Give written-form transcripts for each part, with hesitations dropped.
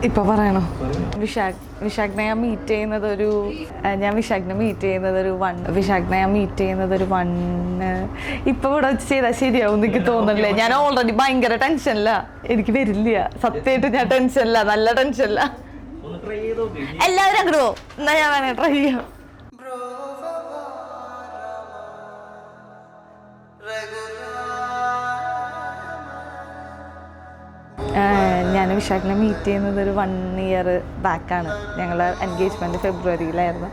ഇപ്പൊ പറയണോ? വിശാഖനെ ഞാൻ മീറ്റ് ചെയ്യുന്നത് ഒരു ഇപ്പൊ ഇവിടെ വെച്ച് ചെയ്താൽ ശരിയാവും എനിക്ക് തോന്നുന്നില്ലേ. ഞാൻ ഓൾറെഡി ഭയങ്കര ടെൻഷനില്ല, എനിക്ക് വരില്ല സത്യമായിട്ട്. ഞാൻ ടെൻഷനില്ല, നല്ല ടെൻഷനില്ല. എല്ലാവരും അങ്ങോട്ട് പോകും. എന്നാ ഞാൻ വേണേ ട്രൈ ചെയ്യാം. ഞാൻ വിശാഖിനെ മീറ്റ് ചെയ്യുന്നത് ഒരു 1 year ബാക്കാണ്. ഞങ്ങളുടെ എൻഗേജ്മെൻറ്റ് ഫെബ്രുവരിയിലായിരുന്നു.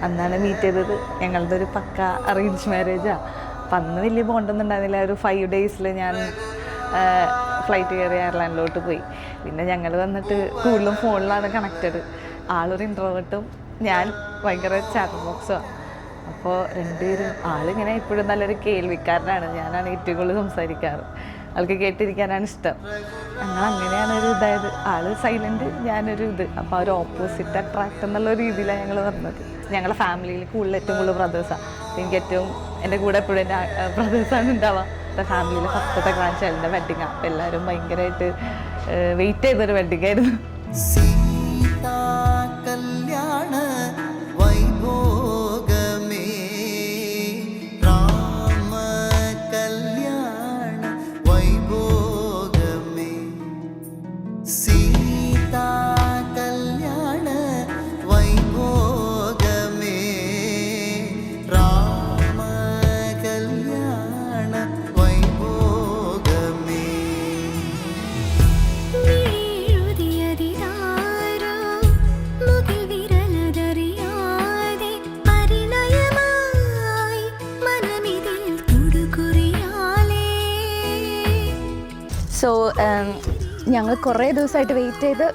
അന്നാണ് മീറ്റ് ചെയ്തത്. ഞങ്ങളുടെ ഒരു പക്ക അറേഞ്ച് മാരേജാണ്. അപ്പം അന്ന് വലിയ ബോണ്ടൊന്നും ഉണ്ടായിരുന്നില്ല. ഒരു 5 days ഞാൻ ഫ്ലൈറ്റ് കയറി എയർലൈനിലോട്ട് പോയി. പിന്നെ ഞങ്ങൾ വന്നിട്ട് കൂടുതലും ഫോണിലാണ് കണക്റ്റഡ്. ആളൊരു ഇൻട്രോവേർട്ടും ഞാൻ ഭയങ്കര ചാറ്റ് ബോക്സുമാണ്. അപ്പോൾ രണ്ടുപേരും ആളിങ്ങനെ എപ്പോഴും നല്ലൊരു കേൾവിക്കാരനാണ്. ഞാനാണ് ഏറ്റവും കൂടുതൽ സംസാരിക്കാറ്. ആൾക്ക് കേട്ടിരിക്കാനാണ് ഇഷ്ടം. അങ്ങനെയാണ് ഒരു ഇതായത്. ആള് സൈലൻറ്റ്, ഞാനൊരു ഇത്. അപ്പോൾ ആ ഒരു ഓപ്പോസിറ്റ് അട്രാക്ട് എന്നുള്ള രീതിയിലാണ് ഞങ്ങൾ വന്നത്. ഞങ്ങളുടെ ഫാമിലിയിൽ ഏറ്റവും കൂടുതൽ ബ്രദേഴ്സാണ്. എനിക്ക് ഏറ്റവും എൻ്റെ കൂടെ എപ്പോഴും എൻ്റെ ബ്രദേഴ്സാണ് ഉണ്ടാവുക. എൻ്റെ ഫാമിലിയിൽ ഫസ്റ്റത്തെ ഗ്രാൻഡ് ചൈൽഡിൻ്റെ വെഡിങ്ങാണ്. അപ്പോൾ എല്ലാവരും ഭയങ്കരമായിട്ട് വെയിറ്റ് ചെയ്തൊരു വെഡിങ് ആയിരുന്നു. സോ ഞങ്ങൾ കുറേ ദിവസമായിട്ട് വെയിറ്റ് ചെയ്ത്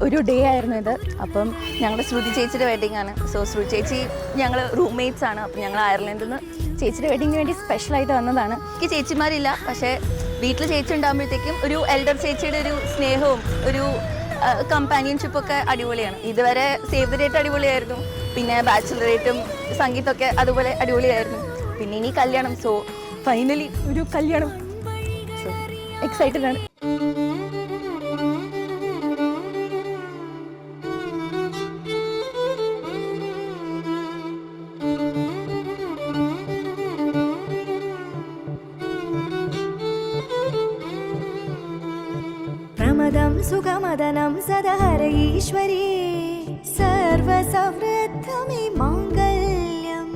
ഒരു ഡേ ആയിരുന്നു ഇത്. അപ്പം ഞങ്ങളുടെ ശ്രുതി ചേച്ചിയുടെ വെഡിങ് ആണ്. സോ ശ്രുതി ചേച്ചി ഞങ്ങൾ റൂംമേറ്റ്സ് ആണ്. അപ്പം ഞങ്ങൾ അയർലൻഡിൽ നിന്ന് ചേച്ചിയുടെ വെഡിങ്ങിന് വേണ്ടി സ്പെഷ്യലായിട്ട് വന്നതാണ്. എനിക്ക് ചേച്ചിമാരില്ല, പക്ഷേ വീട്ടിൽ ചേച്ചി ഉണ്ടാകുമ്പോഴത്തേക്കും ഒരു എൽഡർ ചേച്ചിയുടെ ഒരു സ്നേഹവും ഒരു കമ്പാനിയൻഷിപ്പൊക്കെ അടിപൊളിയാണ്. ഇതുവരെ സേവ് ദ ഡേറ്റ് അടിപൊളിയായിരുന്നു. പിന്നെ ബാച്ചിലറേറ്റും സംഗീതമൊക്കെ അതുപോലെ അടിപൊളിയായിരുന്നു. പിന്നെ ഇനി കല്യാണം. സോ ഫൈനലി ഒരു കല്യാണം. എക്സൈറ്റഡ് ആണ്. പ്രമദം സുഖമദനം സദഹര ഈശ്വരീ സർവസവൃദ്ധമേ മാംഗല്യം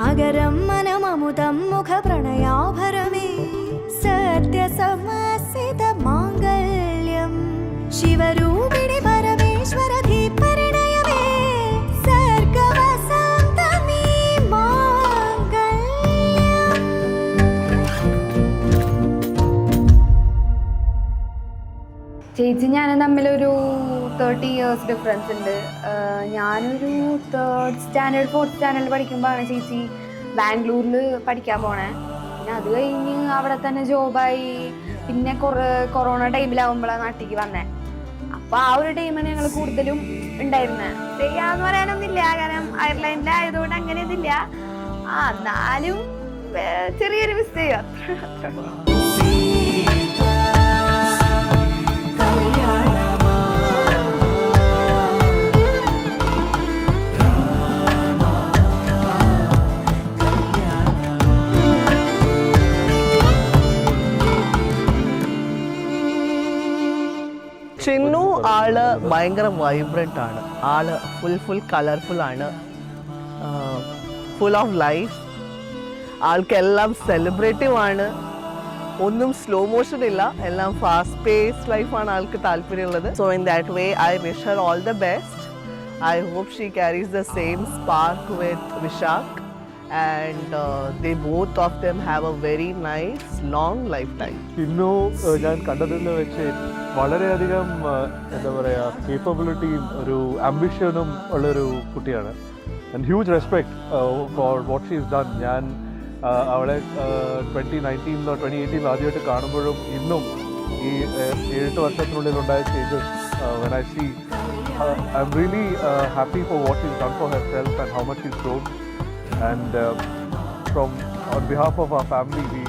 അഗരം മനമമുദം മുഖപ്രണയാഭരമേ സത്യസമസിത മാംഗല്യം ശിവരൂപിണി പരമേശ്വരധി പരിണയമേ സർഗവസന്തമേ മാംഗല്യം. ചേച്ചി ഞാനും തമ്മിലൊരു 30 years ഡിഫറൻസ് ഉണ്ട്. ഞാനൊരു 3rd standard 4th standard പഠിക്കുമ്പോഴാണ് ചേച്ചി ബാംഗ്ലൂരിൽ പഠിക്കാൻ പോണേ. പിന്നെ അത് കഴിഞ്ഞ് അവിടെ തന്നെ ജോബായി. പിന്നെ കൊറോണ ടൈമിലാവുമ്പോഴാണ് നാട്ടിലേക്ക് വന്നേ. അപ്പോൾ ആ ഒരു ടൈമാണ് ഞങ്ങൾ കൂടുതലും ഉണ്ടായിരുന്നത്. ചെയ്യാന്ന് പറയാനൊന്നുമില്ല, കാരണം അയർലൻഡിലായതുകൊണ്ട് അങ്ങനെ ഇതില്ല. എന്നാലും ചെറിയൊരു മിസ് ചെയ്യും. ചിന്നു ആള് ഭയങ്കര വൈബ്രൻ്റ് ആണ്. ആള് ഫുൾ കളർഫുൾ ആണ്, ഫുൾ ഓഫ് ലൈഫ്. ആൾക്കെല്ലാം സെലിബ്രേറ്റീവ് ആണ്. ഒന്നും സ്ലോ മോഷൻ ഇല്ല, എല്ലാം ഫാസ്റ്റ് പേസ്ഡ് ലൈഫാണ് ആൾക്ക് താല്പര്യമുള്ളത്. So in that way I wish her all the best. I hope she carries the same spark with Vishakh. And they both of them have a very nice long lifetime. Chinnu ഞാൻ കണ്ടതിൽ വെച്ച് വളരെയധികം എന്താ പറയുക കേപ്പബിലിറ്റിയും ഒരു ആംബിഷനും ഉള്ളൊരു കുട്ടിയാണ്. And huge respect for what she is done. ഞാൻ അവളെ 2019 2018 ആദ്യമായിട്ട് കാണുമ്പോഴും ഇന്നും ഈ 7 വർഷത്തിനുള്ളിലുണ്ടായ changes when I see I'm really happy for what she's done for herself and how much she's grown. And on behalf of our family, we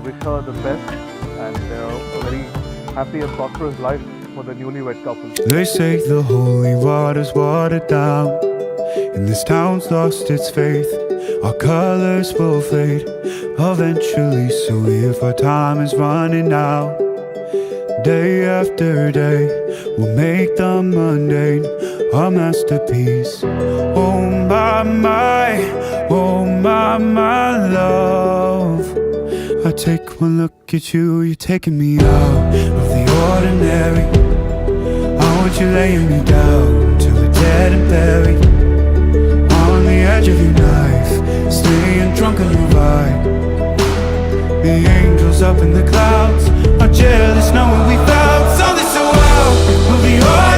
wish her the best and a very happy and prosperous life. for the newlywed couple. They say the holy water's watered down, and this town's lost its faith. Our colors will fade eventually, so if our time is running out, day after day we'll make the mundane a masterpiece. Oh my love, I take one look at you, you're taking me out of the ordinary. I want you laying me down till we're dead and buried on the edge of your knife, staying drunk on your vibe. The angels up in the clouds are jealous knowing we found something so wild. We'll be all